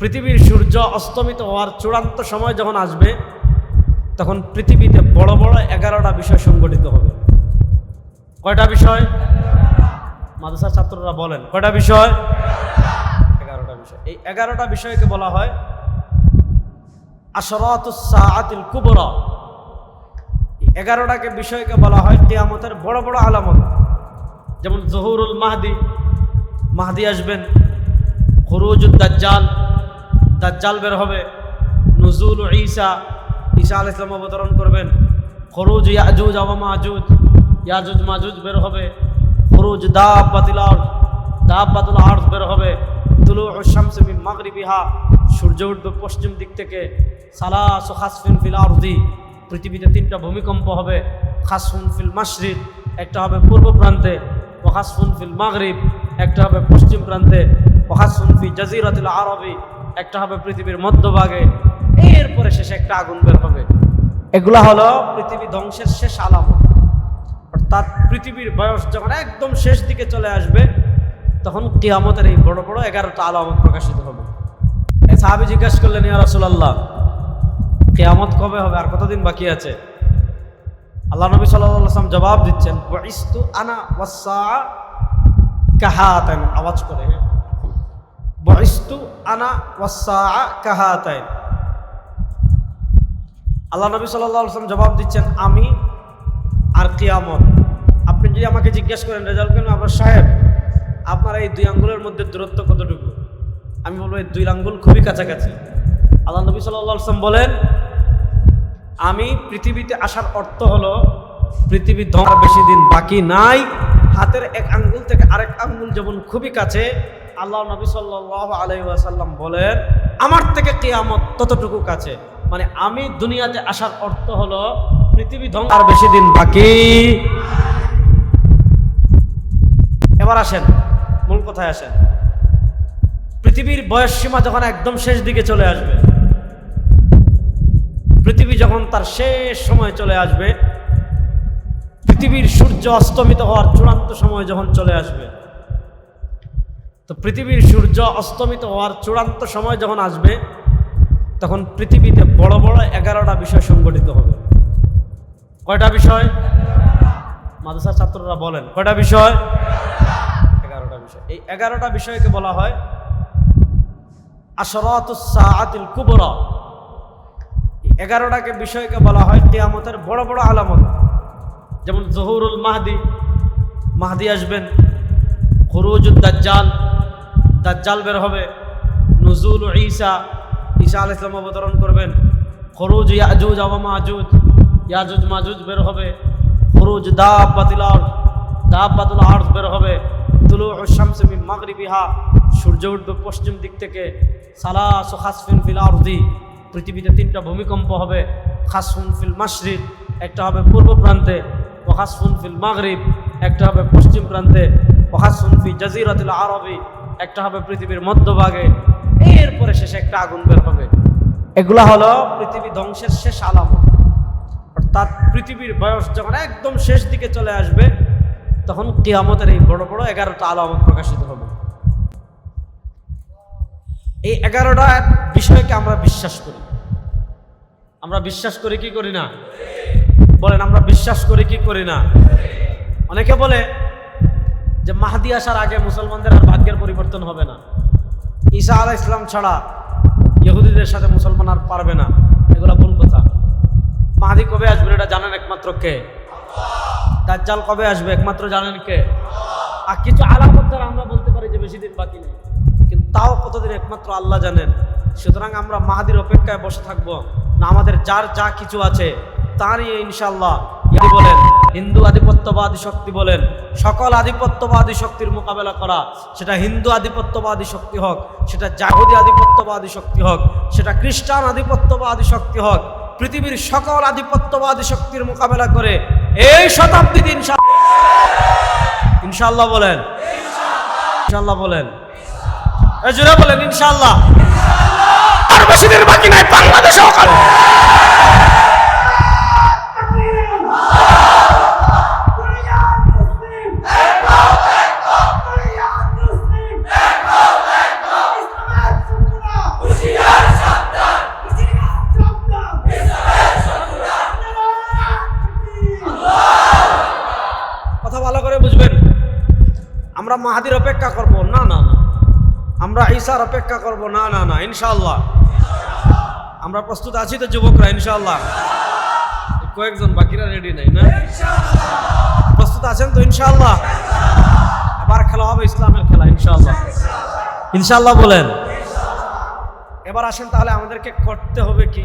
পৃথিবীর সূর্য অস্তমিত হওয়ার চূড়ান্ত সময় যখন আসবে তখন পৃথিবীতে বড় বড় 11টা বিষয় সংগঠিত হবে। কয়টা বিষয়? মাদ্রাসার ছাত্ররা বলেন কয়টা বিষয়? 11টা বিষয়। এই 11টা বিষয়কে বলা হয় আশরাতুস সাআতিল কুবরা। এই 11টাকে বিষয়কে বলা হয় কিয়ামতের বড় বড় আলামত। যেমন জহুরুল মাহদি, মাহদি আসবেন, খুরুজুদ দাজ্জাল, দাজ্জাল বের হবে, নুজুল ঈসা, ঈসা আলাইহিস সালাম অবতরণ করবেন, খুরুজ ইয়াজুজ ওয়া মাজুজ, ইয়াজুজ মাজুজ বের হবে, খুরুজ দাব্বাতুল আরদ, দাব্বাতুল আরদ বের হবে, তুলুউশ শামসি মিন মাগরিবিহা, সূর্য উঠবে পশ্চিম দিক থেকে, সালাসু খাসফিন ফিল আরদি, পৃথিবীতে 3টা ভূমিকম্প হবে, খাসফুন ফিল মাশরিক, একটা হবে পূর্ব প্রান্তে, ওয়া খাসফুন ফিল মাগরিব, একটা হবে পশ্চিম প্রান্তে, ওয়া খাসফুন ফি জাজিরাতিল আরবি, একটা হবে পৃথিবীর মধ্যভাগে, এরপরে শেষে একটা আগুন বের হবে। এগুলা হলো পৃথিবী ধ্বংসের শেষ আলামত। অর্থাৎ পৃথিবীর বয়স যখন একদম শেষ দিকে চলে আসবে তখন কিয়ামতের এই বড় বড় 11টা আলামত প্রকাশিত হবে। এই সাহাবী জিজ্ঞাসা করলেন, ইয়া রাসূলুল্লাহ, কিয়ামত কবে হবে, আর কতদিন বাকি আছে? আল্লাহ নবী সাল্লাল্লাহু আলাইহি ওয়াসাল্লাম জবাব দিচ্ছেন, বুইস্তু আনা ওয়াস-সাআ কাহাতাইন, আওয়াজ করে, বুইস্তু আনা ওয়াস-সাআ কাহাতাইন। আল্লাহ নবী সাল্লাল্লাহু আলাইহি ওয়াসাল্লাম জবাব দিচ্ছেন, আমি আর কিয়ামত। আপনি যদি আমাকে জিজ্ঞেস করেন, রেজাল্ট কেন আপনার সাহেব, আপনার এই 2 আঙ্গুলের মধ্যে দূরত্ব কতটুকু, আমি বলবো এই 2 আঙ্গুল খুবই কাছাকাছি। আল্লাহ নবী সাল্লাল্লাহু আলাইহি ওয়াসাল্লাম বলেন, আমি পৃথিবীতে আসার অর্থ হলো পৃথিবী ধ্বংসের বেশি দিন বাকি নাই। হাতের 1 আঙ্গুল থেকে আরেক আঙ্গুল যেমন খুবই কাছে, আল্লাহ নবী সাল্লাল্লাহু আলাইহি ওয়াসাল্লাম বলেন আমার থেকে কিয়ামত ততটুকু কাছে। মানে আমি দুনিয়াতে আসার অর্থ হলো পৃথিবী ধ্বংসের বেশি দিন বাকি। এবার আসেন মূল কথায় আসেন। পৃথিবীর বয়স সীমা যখন একদম শেষ দিকে চলে আসবে, পৃথিবী যখন তার শেষ সময় চলে আসবে, পৃথিবীর সূর্য অস্তমিত হওয়ার চূড়ান্ত সময় যখন চলে আসবে, তো পৃথিবীর সূর্য অস্তমিত হওয়ার চূড়ান্ত সময় যখন আসবে তখন পৃথিবীতে বড় বড় 11টা বিষয় সংগঠিত হবে। কয়টা বিষয়? মাদ্রাসার ছাত্ররা বলেন কয়টা বিষয়? 11টা বিষয়। এই 11টা বিষয়কে বলা হয় আশরাতুস সাআতিল কুবরা। 11টাকে বিষয়কে বলা হয় কিয়ামতের বড় বড় আলামত। যেমন জহুরুল মাহদি, মাহদি আসবেন, খুরুজুদ দাজ্জাল, দাজ্জাল বের হবে, নুজুল ঈসা, ঈসা আলাইহিস সালাম অবতরণ করবেন, খুরুজ ইয়াজুজ ওয়া মাজুজ, ইয়াজুজ মাজুজ বের হবে, খুরুজ দাব্বাতুল আরদ, দাব্বাতুল আরদ বের হবে, তুলুউশ শামসি মিন মাগরিবিহা, সূর্য উঠবে পশ্চিম দিক থেকে, সালাসু খাসফিন ফিল আরদি, পৃথিবীতে 3টা ভূমিকম্প হবে, খাসফুন ফিল মাশরিক, একটা হবে পূর্ব প্রান্তে, ওয়া খাসফুন ফিল মাগরিব, একটা হবে পশ্চিম প্রান্তে, ওয়া খাসফুন ফি জাজিরাতিল আরবি, একটা হবে পৃথিবীর মধ্যভাগে, এরপরে শেষে একটা আগুন বের হবে। এগুলা হলো পৃথিবী ধ্বংসের শেষ আলামত। অর্থাৎ পৃথিবীর বয়স যখন একদম শেষ দিকে চলে আসবে তখন কিয়ামতের এই বড় বড় 11টা আলামত প্রকাশিত হবে। এই 11টা বিষয়কে আমরা বিশ্বাস করি। আমরা বিশ্বাস করি কি করি না? বলেন আমরা বিশ্বাস করি কি করি না? অনেকে বলে যে মাহদি আসার আগে মুসলমানদের আর ভাগ্যের পরিবর্তন হবে না, ঈসা আলাইহিস সালাম ছাড়া ইহুদিদের সাথে মুসলমান আর পারবে না। এগুলো ভুল কথা। মাহদি কবে আসবে এটা জানেন একমাত্র কে? দাজ্জাল কবে আসবে একমাত্র জানেন কে? আর কিছু আলামত দ্বারা আমরা বলতে পারি যে বেশি দিন বাকি নেই, কিন্তু তাও কতদিন একমাত্র আল্লাহ জানেন। সুতরাং আমরা মাহদির অপেক্ষায় বসে থাকবো না, আমাদের যার যা কিছু আছে তা নিয়ে ইনশাআল্লাহ বলেন হিন্দু আধিপত্যবাদী শক্তি বলেন, সকল আধিপত্যবাদী শক্তির মোকাবেলা করা, সেটা হিন্দু আধিপত্যবাদী শক্তি হোক, সেটা জাহুদি আধিপত্যবাদী শক্তি হোক, সেটা খ্রিস্টান আধিপত্যবাদী শক্তি হোক, পৃথিবীর সকল আধিপত্যবাদী শক্তির মোকাবেলা করে এই শতাব্দীতে ইনশাআল্লাহ বলেন, ইনশাআল্লাহ বলেন, এই জোরে বলেন ইনশাআল্লাহ। আর বেশি দিন বাকি নাই বাংলাদেশ সরকার। আমরা মাহাদির অপেক্ষা করব, না না না। আমরা ঈসার অপেক্ষা করব, না না না। ইনশাআল্লাহ আমরা প্রস্তুত আছি তো যুবকরা? ইনশাআল্লাহ। কয়েকজন বাকিরা রেডি নাই না? প্রস্তুত আছেন তো? ইনশাআল্লাহ এবার খেলা হবে ইসলামের খেলা, ইনশাআল্লাহ। ইনশাআল্লাহ বলেন। এবার আসেন তাহলে আমাদেরকে করতে হবে কি?